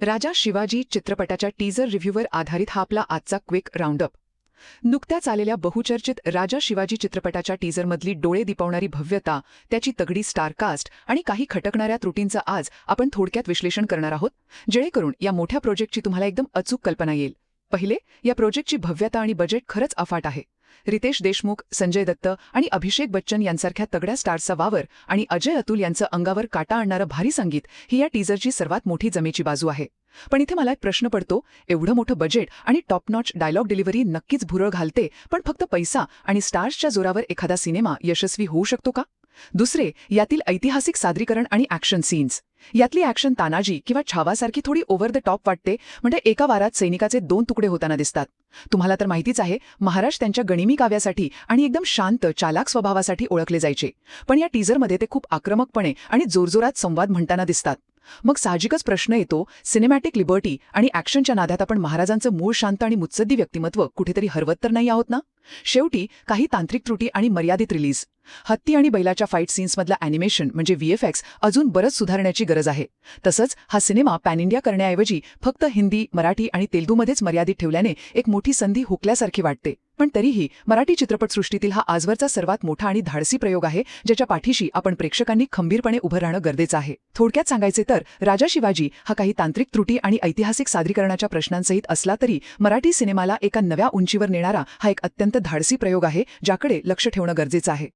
राजा शिवाजी चित्रपटाच्या teaser reviewer आधारित हा आपला आजचा क्विक राऊंडअप. नुकत्याच आलेल्या बहुचर्चित राजा शिवाजी चित्रपटाच्या टीजरमधली डोळे दिपवणारी भव्यता, त्याची तगडी स्टारकास्ट आणि काही खटकणाऱ्या त्रुटींचं आज आपण थोडक्यात विश्लेषण करणार आहोत, जेणेकरून या मोठ्या प्रोजेक्टची तुम्हाला एकदम अचूक कल्पना येईल. पहिले, या प्रोजेक्टची भव्यता आणि बजेट खरंच अफाट आहे. रितेश देशमुख, संजय दत्त आणि अभिषेक बच्चन यांसारख्या तगड्या स्टार्सचा वावर आणि अजय अतुल यांचं अंगावर काटा आणणारं भारी संगीत ही या टीजरची सर्वात मोठी जमेची बाजू आहे. पण इथे मला एक प्रश्न पडतो, एवढं मोठं बजेट आणि टॉप नॉच डायलॉग डिलिव्हरी नक्कीच भुरळ घालते, पण फक्त पैसा आणि स्टार्सच्या जोरावर एखादा सिनेमा यशस्वी होऊ शकतो का? दुसरे, यातील ऐतिहासिक सादरीकरण आणि ॲक्शन सीन्स. यातली ॲक्शन तानाजी किंवा छावासारखी थोडी ओव्हर द टॉप वाटते, म्हणजे एका वारात सैनिकाचे 2 तुकडे होताना दिसतात. तुम्हाला तर माहितीच आहे, महाराज त्यांच्या गनिमी काव्यासाठी आणि एकदम शांत चालाक स्वभावासाठी ओळखले जायचे, पण या टीजरमध्ये ते खूप आक्रमकपणे आणि जोरजोरात संवाद म्हणताना दिसतात. मग साहजिकच प्रश्न येतो, सिनेमॅटिक लिबर्टी आणि ॲक्शनच्या नादात आपण महाराजांचं मूळ शांत आणि मुत्सद्दी व्यक्तिमत्व कुठेतरी हरवत तर नाही आहोत ना? शेवटी काही तांत्रिक त्रुटी आणि मर्यादित रिलीज. हत्ती आणि बैलाच्या फाईट सीन्समधलं ॲनिमेशन म्हणजे VFX अजून बरंच सुधारण्याची गरज आहे. तसंच हा सिनेमा पॅन इंडिया करण्याऐवजी फक्त हिंदी, मराठी आणि तेलुगूमध्येच मर्यादित ठेवल्याने एक मोठी संधी हुकल्यासारखी वाटते. पण तरीही मराठी चित्रपटसृष्टीतील हा आजवरचा सर्वात मोठा आणि धाडसी प्रयोग आहे, ज्याच्या पाठीशी आपण प्रेक्षकांनी खंबीरपणे उभं राहणं गरजेचं आहे. थोडक्यात सांगायचे तर राजा शिवाजी हा काही तांत्रिक त्रुटी आणि ऐतिहासिक सादरीकरणाच्या प्रश्नांसहित असला तरी मराठी सिनेमाला एका नव्या उंचीवर नेणारा हा एक अत्यंत धाडसी प्रयोग आहे, ज्याकडे लक्ष ठेवणं गरजेचं आहे.